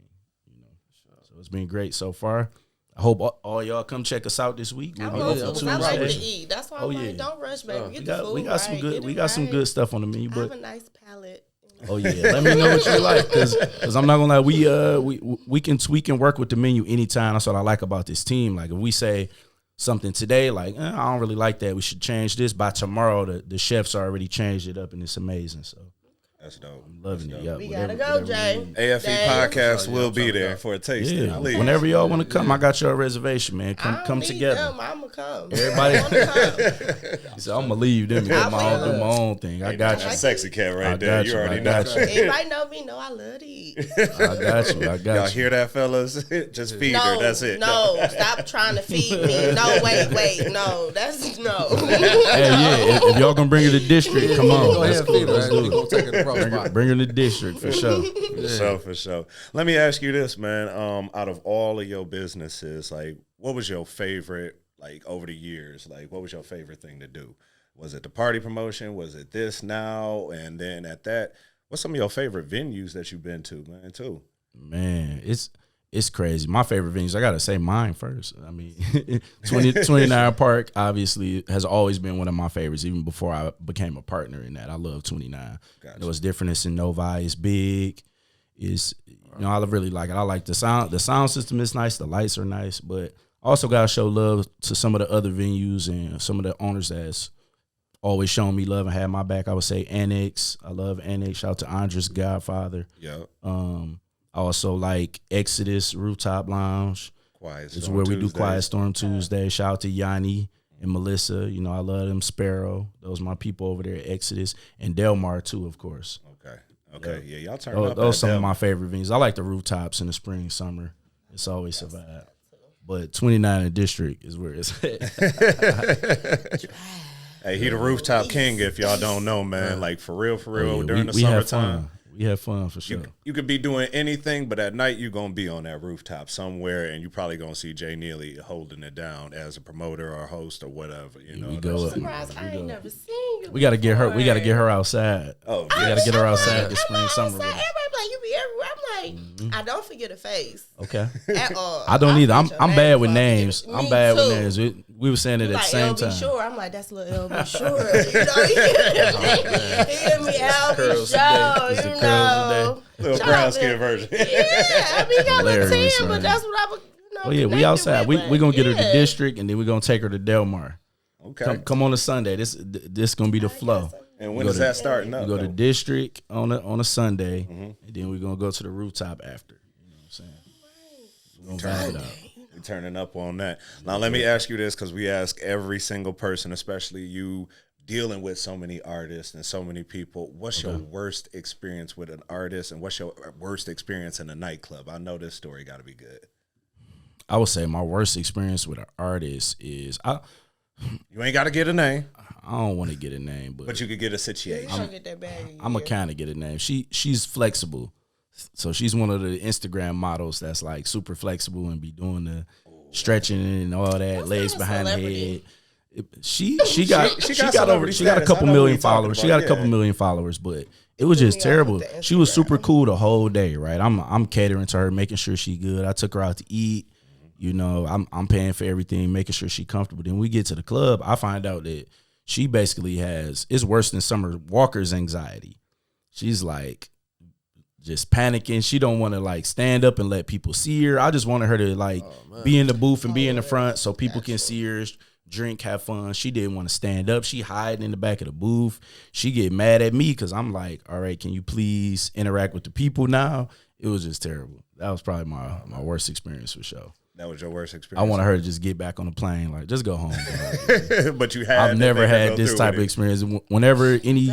[SPEAKER 5] So it's been great so far. I hope all y'all come check us out this week.
[SPEAKER 4] I
[SPEAKER 5] We'll be
[SPEAKER 4] love
[SPEAKER 5] open
[SPEAKER 4] food. I like to
[SPEAKER 5] Tuesday.
[SPEAKER 4] eat. That's why I'm like, don't rush, baby. Get the food
[SPEAKER 5] We got some
[SPEAKER 4] right.
[SPEAKER 5] good.
[SPEAKER 4] Get
[SPEAKER 5] We
[SPEAKER 4] it
[SPEAKER 5] got some
[SPEAKER 4] right.
[SPEAKER 5] good stuff on the menu.
[SPEAKER 4] I
[SPEAKER 5] But
[SPEAKER 4] have a nice palate.
[SPEAKER 5] oh yeah, let me know what you like, because I'm not gonna lie. We can work with the menu anytime. That's what I like about this team. Like if we say something today, like I don't really like that, we should change this. By tomorrow, the chefs already changed it up, and it's amazing. So.
[SPEAKER 2] That's dope.
[SPEAKER 5] I'm loving it. Yeah,
[SPEAKER 4] We gotta go, Jay.
[SPEAKER 2] AFE
[SPEAKER 4] Dang.
[SPEAKER 2] podcast will be there for a taste.
[SPEAKER 5] Yeah,
[SPEAKER 2] Please.
[SPEAKER 5] whenever y'all want to come, I got your reservation, man. Come together.
[SPEAKER 4] I'ma come.
[SPEAKER 5] Everybody-
[SPEAKER 4] I wanna come.
[SPEAKER 5] So I'm gonna leave them and do my own thing. I got you.
[SPEAKER 2] Sexy cat right
[SPEAKER 5] I
[SPEAKER 2] there.
[SPEAKER 5] got
[SPEAKER 2] You
[SPEAKER 5] you.
[SPEAKER 2] already
[SPEAKER 5] I
[SPEAKER 2] know.
[SPEAKER 5] got you.
[SPEAKER 4] Everybody know me. Know I love to eat.
[SPEAKER 5] I got you. I
[SPEAKER 2] Y'all
[SPEAKER 5] got you.
[SPEAKER 2] hear that, fellas? Just feed her. That's it.
[SPEAKER 4] No, stop trying to feed me. No, wait, no. That's no.
[SPEAKER 5] Hey, yeah. If y'all gonna bring her to district, come on.
[SPEAKER 3] Go ahead
[SPEAKER 5] Let's
[SPEAKER 3] and
[SPEAKER 5] go.
[SPEAKER 3] feed her.
[SPEAKER 5] Let's do
[SPEAKER 3] We gonna
[SPEAKER 5] it.
[SPEAKER 3] take her to pro spot.
[SPEAKER 5] Bring her to district for sure.
[SPEAKER 2] For sure. Let me ask you this, man. Out of all of your businesses, like, what was your favorite, like, over the years? Like, what was your favorite thing to do? Was it the party promotion? Was it this now? And then at that, what's some of your favorite venues that you've been to, man, too?
[SPEAKER 5] Man, it's crazy. My favorite venues, I gotta say mine first. I mean, 29 Park obviously has always been one of my favorites, even before I became a partner in that. I love 29.
[SPEAKER 2] Gotcha.
[SPEAKER 5] It's different. It's in Novi. It's big. I really like it. I like the sound. The sound system is nice. The lights are nice, but I also gotta show love to some of the other venues and some of the owners that's always shown me love and had my back. I would say Annex. I love Annex. Shout out to Andres Godfather.
[SPEAKER 2] Yeah.
[SPEAKER 5] I also like Exodus Rooftop Lounge.
[SPEAKER 2] Quiet
[SPEAKER 5] It's
[SPEAKER 2] Storm
[SPEAKER 5] where we do
[SPEAKER 2] Tuesdays.
[SPEAKER 5] Quiet Storm Tuesday. Shout out to Yanni and Melissa. I love them. Sparrow. Those are my people over there at Exodus. And Delmar, too, of course.
[SPEAKER 2] Okay. Yeah, y'all turn
[SPEAKER 5] Those
[SPEAKER 2] up.
[SPEAKER 5] are some of my favorite venues. I like the rooftops in the spring, summer. It's always a vibe. But 29 and District is where it's at.
[SPEAKER 2] Hey, he the rooftop king, if y'all don't know, man. Like, for real,
[SPEAKER 5] Yeah,
[SPEAKER 2] during the
[SPEAKER 5] we have
[SPEAKER 2] summertime.
[SPEAKER 5] fun. We have fun for sure.
[SPEAKER 2] You could be doing anything, but at night you're going to be on that rooftop somewhere, and you're probably going to see Jay Neely holding it down as a promoter or host or whatever.
[SPEAKER 5] We go up.
[SPEAKER 4] Surprised I ain't never seen you.
[SPEAKER 5] We gotta get her. We gotta
[SPEAKER 4] before.
[SPEAKER 5] get her outside.
[SPEAKER 2] Oh,
[SPEAKER 5] We gotta get her outside this spring,
[SPEAKER 4] I'm
[SPEAKER 5] summer.
[SPEAKER 4] outside.
[SPEAKER 5] with us.
[SPEAKER 4] Everybody be like, you be everywhere. I'm like, I don't forget a face
[SPEAKER 5] Okay.
[SPEAKER 4] at all.
[SPEAKER 5] I don't either. I'm
[SPEAKER 4] forget your
[SPEAKER 5] bad
[SPEAKER 4] name
[SPEAKER 5] with
[SPEAKER 4] before I forget
[SPEAKER 5] names.
[SPEAKER 4] it.
[SPEAKER 5] I'm
[SPEAKER 4] Me
[SPEAKER 5] bad with
[SPEAKER 4] too.
[SPEAKER 5] names. We were saying it at
[SPEAKER 4] Like
[SPEAKER 5] the same
[SPEAKER 4] LB
[SPEAKER 5] time.
[SPEAKER 4] Shore, I'm like, that's little LB Shore. You hear me? LB
[SPEAKER 5] Curls today.
[SPEAKER 4] Shore,
[SPEAKER 5] It's the
[SPEAKER 4] you
[SPEAKER 5] curls
[SPEAKER 4] know.
[SPEAKER 2] little
[SPEAKER 4] Shout
[SPEAKER 2] brown
[SPEAKER 4] out
[SPEAKER 2] skin
[SPEAKER 4] to-
[SPEAKER 2] version.
[SPEAKER 4] Yeah, I mean, got a little
[SPEAKER 5] Hilarious,
[SPEAKER 4] tan,
[SPEAKER 5] man.
[SPEAKER 4] but that's what I would,
[SPEAKER 5] Oh yeah, we
[SPEAKER 4] connected
[SPEAKER 5] outside.
[SPEAKER 4] with,
[SPEAKER 5] We gonna get her to
[SPEAKER 4] yeah.
[SPEAKER 5] District, and then we gonna take her to Delmar.
[SPEAKER 2] Okay.
[SPEAKER 5] Come on a Sunday. This gonna be the flow.
[SPEAKER 2] And when
[SPEAKER 5] go
[SPEAKER 2] is
[SPEAKER 5] to-
[SPEAKER 2] that starting up?
[SPEAKER 5] We go to
[SPEAKER 2] though?
[SPEAKER 5] District on a Sunday, and then we're gonna go to the rooftop after. You know what I'm saying? We're gonna vibe it out.
[SPEAKER 2] We turning up on that. Now, let me ask you this, because we ask every single person, especially you dealing with so many artists and so many people. What's your worst experience with an artist, and what's your worst experience in a nightclub? I know this story got to be good.
[SPEAKER 5] I would say my worst experience with an artist is
[SPEAKER 2] You ain't got to get a name,
[SPEAKER 5] I don't want to get a name,
[SPEAKER 2] but you could get a
[SPEAKER 4] You
[SPEAKER 2] situation.
[SPEAKER 4] gonna get that bag.
[SPEAKER 5] I'm gonna kind of get a name. She's flexible, so she's one of the Instagram models that's like super flexible and be doing the stretching and all that,
[SPEAKER 4] That's
[SPEAKER 5] legs
[SPEAKER 4] not a
[SPEAKER 5] behind the
[SPEAKER 4] celebrity.
[SPEAKER 5] head. She got
[SPEAKER 2] she
[SPEAKER 5] a
[SPEAKER 2] got
[SPEAKER 5] couple
[SPEAKER 2] celebrity status. I know who
[SPEAKER 5] million
[SPEAKER 2] you talking
[SPEAKER 5] followers. She
[SPEAKER 2] about,
[SPEAKER 5] got a couple
[SPEAKER 2] yeah.
[SPEAKER 5] million followers, but it was just
[SPEAKER 4] me off
[SPEAKER 5] terrible.
[SPEAKER 4] with the
[SPEAKER 5] She was
[SPEAKER 4] Instagram.
[SPEAKER 5] super cool the whole day, right? I'm catering to her, making sure she good. I took her out to eat. You know, I'm paying for everything, making sure she comfortable. Then we get to the club, I find out that she basically it's worse than Summer Walker's anxiety. She's like just panicking. She don't want to like stand up and let people see her. I just wanted her to like be in the booth and be in the front so people can see her, drink, have fun. She didn't want to stand up. She hiding in the back of the booth. She get mad at me because I'm like, all right, can you please interact with the people now? It was just terrible. That was probably my worst experience for sure.
[SPEAKER 2] That was your worst experience.
[SPEAKER 5] I wanted her to just get back on the plane, like just go home.
[SPEAKER 2] But you had.
[SPEAKER 5] I've never had this type of experience. Whenever any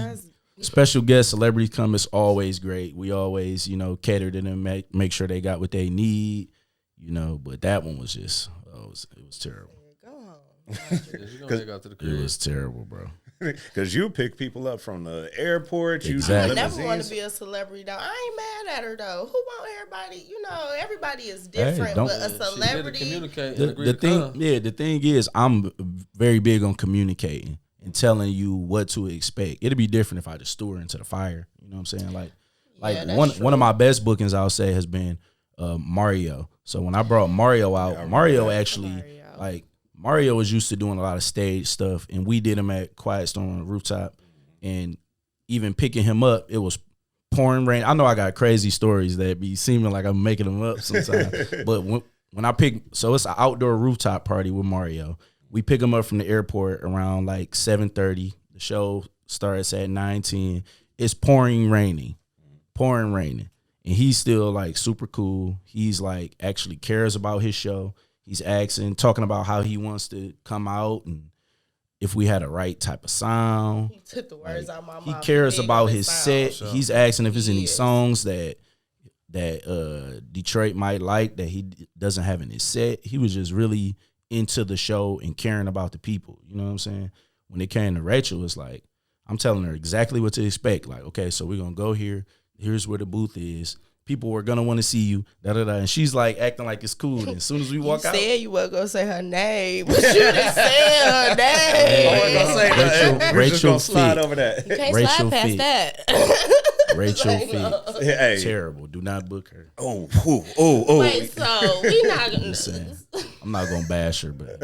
[SPEAKER 5] special guest celebrities come, it's always great. We always, you know, cater to them, make sure they got what they need, you know. But that one was just, it was terrible.
[SPEAKER 4] Go home.
[SPEAKER 5] It was terrible, bro.
[SPEAKER 2] Because you pick people up from the airport.
[SPEAKER 5] Exactly.
[SPEAKER 4] I never want to be a celebrity, though. I ain't mad at her, though. Who want everybody? You know, everybody is different, but a celebrity.
[SPEAKER 5] The thing is, I'm very big on communicating and telling you what to expect. It'd be different if I just threw her into the fire. You know what I'm saying? Like one of my best bookings, I'll say, has been Mario. So when I brought Mario out, Mario actually like. Mario was used to doing a lot of stage stuff, and we did him at Quiet Storm on the rooftop. And even picking him up, it was pouring rain. I know I got crazy stories that be seeming like I'm making them up sometimes. But when I so it's an outdoor rooftop party with Mario. We pick him up from the airport around like 7:30. The show starts at 9:10. It's pouring raining. And he's still like super cool. He's like actually cares about his show. He's talking about how he wants to come out and if we had a right type of sound.
[SPEAKER 4] He took the words out of my mouth.
[SPEAKER 5] He cares about his set.
[SPEAKER 3] Sure.
[SPEAKER 5] He's asking if there's any songs that Detroit might like that he doesn't have in his set. He was just really into the show and caring about the people. You know what I'm saying? When it came to Rachel, it's like, I'm telling her exactly what to expect. Like, okay, so we're going to go here. Here's where the booth is. People are gonna want to see you, and she's like acting like it's cool. And as soon as we walk out,
[SPEAKER 4] you said you weren't gonna say her name, but you didn't say her name.
[SPEAKER 5] Rachel
[SPEAKER 2] slide
[SPEAKER 5] Fit.
[SPEAKER 2] over that.
[SPEAKER 4] You can't
[SPEAKER 5] Rachel
[SPEAKER 4] slide past
[SPEAKER 5] Fit.
[SPEAKER 4] that.
[SPEAKER 5] Rachel Fit.
[SPEAKER 2] Hey.
[SPEAKER 5] Terrible. Do not book her.
[SPEAKER 2] Oh.
[SPEAKER 4] Wait, so we not gonna.
[SPEAKER 5] I'm not gonna bash her, but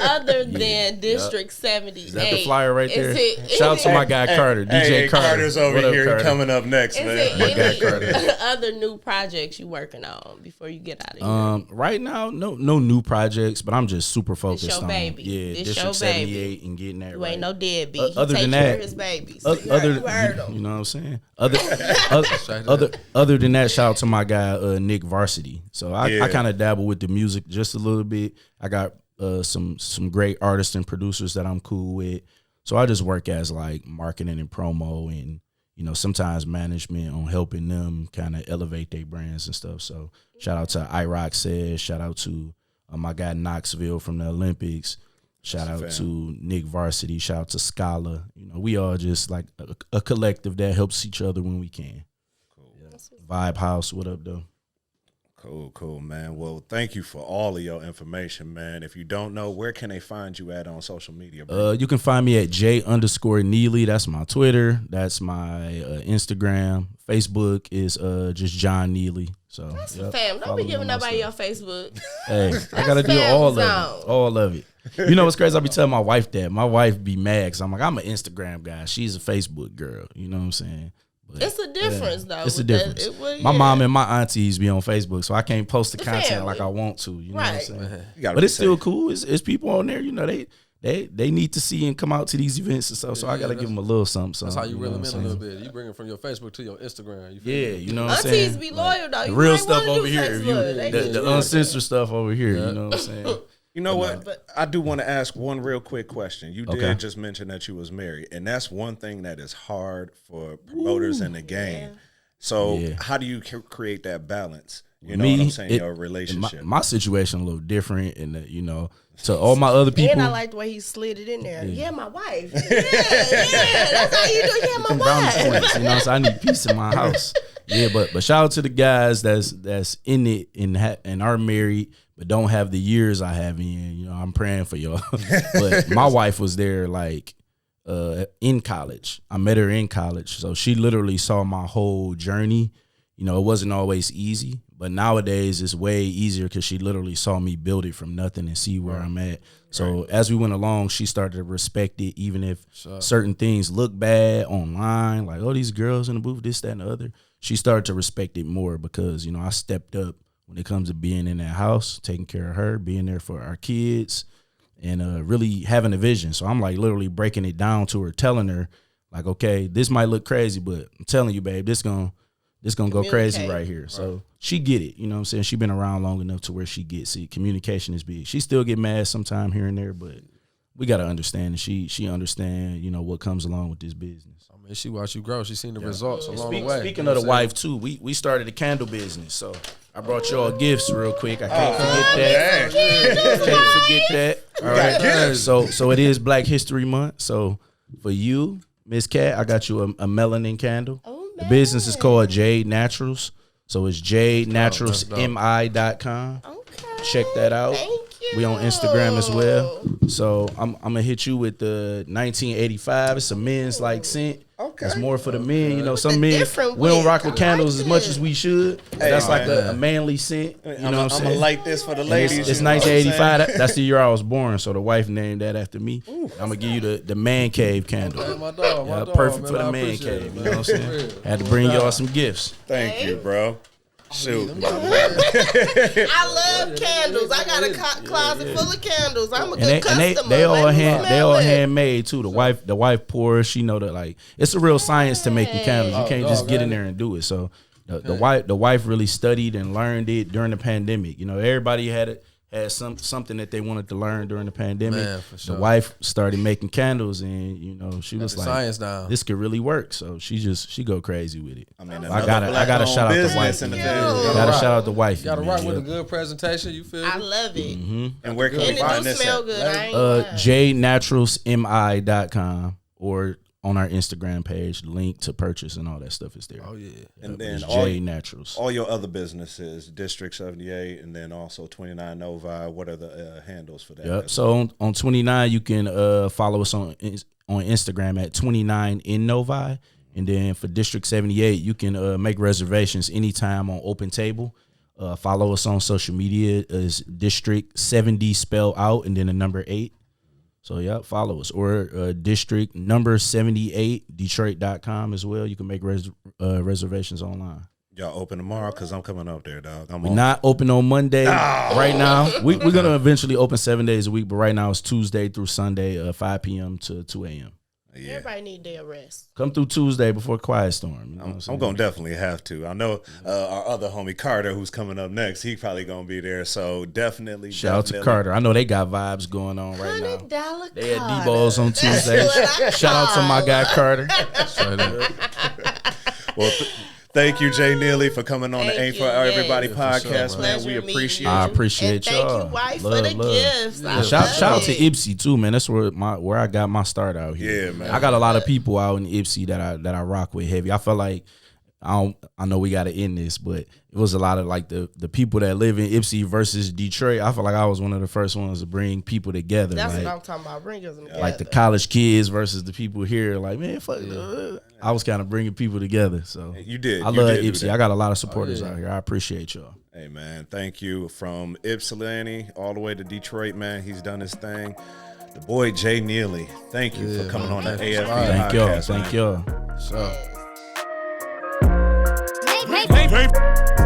[SPEAKER 4] Other than District 78,
[SPEAKER 5] is that the flyer right there?
[SPEAKER 4] Is
[SPEAKER 5] Shout out to my guy Carter, DJ Carter.
[SPEAKER 2] Carter's over
[SPEAKER 5] What up,
[SPEAKER 2] here
[SPEAKER 5] Carter?
[SPEAKER 2] coming up next, man.
[SPEAKER 5] My guy Carter.
[SPEAKER 4] Other new projects you working on before you get out of here?
[SPEAKER 5] Right now, no new projects, but I'm just super focused
[SPEAKER 4] your
[SPEAKER 5] on
[SPEAKER 4] baby.
[SPEAKER 5] This
[SPEAKER 4] This
[SPEAKER 5] District
[SPEAKER 4] your
[SPEAKER 5] 78 and getting that
[SPEAKER 4] You
[SPEAKER 5] right.
[SPEAKER 4] ain't no deadbeat.
[SPEAKER 5] Other
[SPEAKER 4] He
[SPEAKER 5] than
[SPEAKER 4] take care
[SPEAKER 5] that,
[SPEAKER 4] of his babies.
[SPEAKER 5] you know what I'm saying? Other than that, shout out to my guy Nick Varsity. So I kind of dabble with the music just a little bit. I got some great artists and producers that I'm cool with. So I just work as like marketing and promo and, you know, sometimes management on helping them kind of elevate their brands and stuff. So shout out to iRock Says, shout out to my guy Knoxville from the Olympics, shout out to Nick Varsity, shout out to Scala. You know, we all just like a collective that helps each other when we can. Cool. Yeah. Vibe House, what up though?
[SPEAKER 2] Cool, man. Well, thank you for all of your information, man. If you don't know, where can they find you at on social media, bro?
[SPEAKER 5] You can find me at J_Neely. That's my Twitter. That's my Instagram. Facebook is just John Neely. So
[SPEAKER 4] That's fam. Don't be giving nobody your Facebook.
[SPEAKER 5] Hey, I gotta do all of it. You know what's crazy? I be telling my wife that. My wife be mad because I'm like, I'm an Instagram guy. She's a Facebook girl. You know what I'm saying? But,
[SPEAKER 4] it's a difference, though.
[SPEAKER 5] It's a difference. My mom and my aunties be on Facebook, so I can't post the content
[SPEAKER 4] family.
[SPEAKER 5] like I want to. You know what I'm saying?
[SPEAKER 2] But
[SPEAKER 5] it's still cool. It's people on there. You know, they need to see and come out to these events and stuff. So I gotta give them a little something.
[SPEAKER 3] That's how you reel them in a little bit. You bring them from your Facebook to your Instagram. You feel me?
[SPEAKER 5] You know what I'm saying?
[SPEAKER 4] Aunties be loyal though.
[SPEAKER 5] The
[SPEAKER 4] You
[SPEAKER 5] real
[SPEAKER 4] might
[SPEAKER 5] stuff
[SPEAKER 4] wanna
[SPEAKER 5] over
[SPEAKER 4] do
[SPEAKER 5] here.
[SPEAKER 4] Facebook.
[SPEAKER 5] The uncensored stuff over here. You know what I'm saying?
[SPEAKER 2] You know what? I do want to ask one real quick question. You did
[SPEAKER 5] Okay.
[SPEAKER 2] just mention that you was married, and that's one thing that is hard for promoters in the game. So how do you create that balance? You know what I'm saying? Your relationship.
[SPEAKER 5] My situation a little different, and you know, to all my other people.
[SPEAKER 4] And I like the way he slid it in there. Yeah, my wife. Yeah, that's how you do. Yeah, my wife.
[SPEAKER 5] Points, you know, so I need peace in my house. Yeah, but shout out to the guys that's in it and are married, but don't have the years I have in. You know, I'm praying for y'all. But my wife was there like in college. I met her in college, so she literally saw my whole journey. you know, it wasn't always easy, but nowadays it's way easier because she literally saw me build it from nothing and see where I'm at. So as we went along, she started to respect it, even if certain things look bad online, like, oh, these girls in the booth, this, that, and the other. She started to respect it more because, you know, I stepped up when it comes to being in that house, taking care of her, being there for our kids, and really having a vision. So I'm like literally breaking it down to her, telling her, like, okay, this might look crazy, but I'm telling you, babe, this gonna go crazy right here. So she get it, you know what I'm saying? She been around long enough to where she gets it. Communication is big. She still get mad sometime here and there, but we got to understand, and she understand, you know, what comes along with this business.
[SPEAKER 3] I mean, she watched you grow. She seen the results along the way.
[SPEAKER 5] Speaking of the wife, too, we started a candle business, so I brought y'all gifts real quick. I can't forget that. Can't forget that. All right. So it is Black History Month, so for you, Miss Cat, I got you a melanin candle. The business is called Jade Naturals. So it's jadenaturalsmi.com.
[SPEAKER 4] Okay.
[SPEAKER 5] Check that out.
[SPEAKER 4] Thank you.
[SPEAKER 5] We on Instagram as well. So I'm gonna hit you with the 1985. It's a men's like scent.
[SPEAKER 2] Okay.
[SPEAKER 5] It's more for the men. You know, some men
[SPEAKER 4] different
[SPEAKER 5] we don't
[SPEAKER 4] wick.
[SPEAKER 5] rock with
[SPEAKER 4] I
[SPEAKER 5] candles
[SPEAKER 4] like
[SPEAKER 5] as much
[SPEAKER 4] it.
[SPEAKER 5] as we should. That's like a manly scent. You know what I'm
[SPEAKER 2] I'm
[SPEAKER 5] saying?
[SPEAKER 2] gonna light this for the
[SPEAKER 5] And
[SPEAKER 2] ladies.
[SPEAKER 5] It's
[SPEAKER 2] you know what I'm saying?
[SPEAKER 5] 1985. That's the year I was born. So the wife named that after me. I'm gonna give you the man cave candle.
[SPEAKER 3] Hey, my dog,
[SPEAKER 5] Yeah,
[SPEAKER 3] dog,
[SPEAKER 5] perfect
[SPEAKER 3] man,
[SPEAKER 5] for
[SPEAKER 3] I
[SPEAKER 5] the man
[SPEAKER 3] appreciate it,
[SPEAKER 5] cave. You
[SPEAKER 3] man.
[SPEAKER 5] know what I'm saying?
[SPEAKER 3] For real.
[SPEAKER 5] Had to bring y'all some gifts.
[SPEAKER 2] Thank you, bro. Shoot.
[SPEAKER 4] I love candles. I got a closet full of candles. I'm a good customer.
[SPEAKER 5] They all
[SPEAKER 4] Let me smell it.
[SPEAKER 5] handmade too. The wife pours. She know that, like, it's a real science to making candles. You can't just get in there and do it. So the wife really studied and learned it during the pandemic. You know, everybody had something that they wanted to learn during the pandemic.
[SPEAKER 3] Man, for sure.
[SPEAKER 5] The wife started making candles, and you know, she was
[SPEAKER 3] the
[SPEAKER 5] like,
[SPEAKER 3] science down.
[SPEAKER 5] this could really work. So she go crazy with it.
[SPEAKER 2] I mean,
[SPEAKER 5] I gotta shout out the wife.
[SPEAKER 2] in the
[SPEAKER 5] Gotta shout out the wife.
[SPEAKER 3] Got to rock with a good presentation. You feel me?
[SPEAKER 4] I love it.
[SPEAKER 2] And where can
[SPEAKER 4] And
[SPEAKER 2] we
[SPEAKER 4] it
[SPEAKER 2] find
[SPEAKER 4] do
[SPEAKER 2] this
[SPEAKER 4] smell
[SPEAKER 2] at?
[SPEAKER 4] good. I ain't lying.
[SPEAKER 5] jadenaturalsmi.com or on our Instagram page, the link to purchase and all that stuff is there.
[SPEAKER 3] Oh yeah.
[SPEAKER 2] And then
[SPEAKER 5] It's
[SPEAKER 2] all,
[SPEAKER 5] Jade Naturals.
[SPEAKER 2] all your other businesses, District 78, and then also 29 Novi. What are the handles for that?
[SPEAKER 5] Yep. So on 29, you can follow us on Instagram at 29 in Novi. And then for District 78, you can make reservations anytime on Open Table. Follow us on social media as District 70 spelled out and then the number 8. So, yeah, follow us. Or District number 78, Detroit.com as well. You can make reservations online.
[SPEAKER 2] Y'all open tomorrow? Because I'm coming up there, dog.
[SPEAKER 5] We're not open on Monday right now. We're going to eventually open 7 days a week, but right now it's Tuesday through Sunday, 5 p.m. to 2 a.m.
[SPEAKER 2] Yeah.
[SPEAKER 4] Everybody need their rest.
[SPEAKER 5] Come through Tuesday before Quiet Storm. You know what I'm saying?
[SPEAKER 2] I'm going to definitely have to. I know our other homie Carter, who's coming up next, he probably going to be there. So definitely.
[SPEAKER 5] Shout out to Carter. I know they got vibes going on right now.
[SPEAKER 4] $100
[SPEAKER 5] They had D-balls on Tuesday. Shout out to my guy Carter.
[SPEAKER 2] Well, thank you, Jay Neely, for coming on the Ain't For Everybody
[SPEAKER 3] Yeah, for sure,
[SPEAKER 2] podcast,
[SPEAKER 3] bro.
[SPEAKER 2] man. We
[SPEAKER 4] Pleasure meeting
[SPEAKER 2] appreciate
[SPEAKER 4] you.
[SPEAKER 5] I
[SPEAKER 2] you.
[SPEAKER 5] appreciate
[SPEAKER 4] And
[SPEAKER 5] y'all.
[SPEAKER 4] thank you, wife,
[SPEAKER 5] Love,
[SPEAKER 4] for the
[SPEAKER 5] love.
[SPEAKER 4] gifts. I
[SPEAKER 5] Shout
[SPEAKER 4] love
[SPEAKER 5] out to
[SPEAKER 4] it.
[SPEAKER 5] Ipsy too, man. That's where I got my start out here.
[SPEAKER 2] Yeah, man.
[SPEAKER 5] I got a lot of people out in Ipsy that I rock with heavy. I feel like I know we got to end this, but it was a lot of like the people that live in Ipsy versus Detroit. I feel like I was one of the first ones to bring people together.
[SPEAKER 4] That's
[SPEAKER 5] like,
[SPEAKER 4] what I'm talking about. Bring us together.
[SPEAKER 5] like the college kids versus the people here. Like, man, fuck. I was kind of bringing people together. So
[SPEAKER 2] You did.
[SPEAKER 5] I
[SPEAKER 2] You
[SPEAKER 5] love
[SPEAKER 2] did do
[SPEAKER 5] Ipsy.
[SPEAKER 2] that.
[SPEAKER 5] I got a lot of supporters out here. I appreciate y'all.
[SPEAKER 2] Hey, man, thank you. From Ypsilanti all the way to Detroit, man. He's done his thing. The boy, Jay Neely, thank you for coming on the AFP
[SPEAKER 5] Thank y'all.
[SPEAKER 2] podcast,
[SPEAKER 5] Thank
[SPEAKER 2] man.
[SPEAKER 5] y'all.
[SPEAKER 3] So.
[SPEAKER 1] Hey,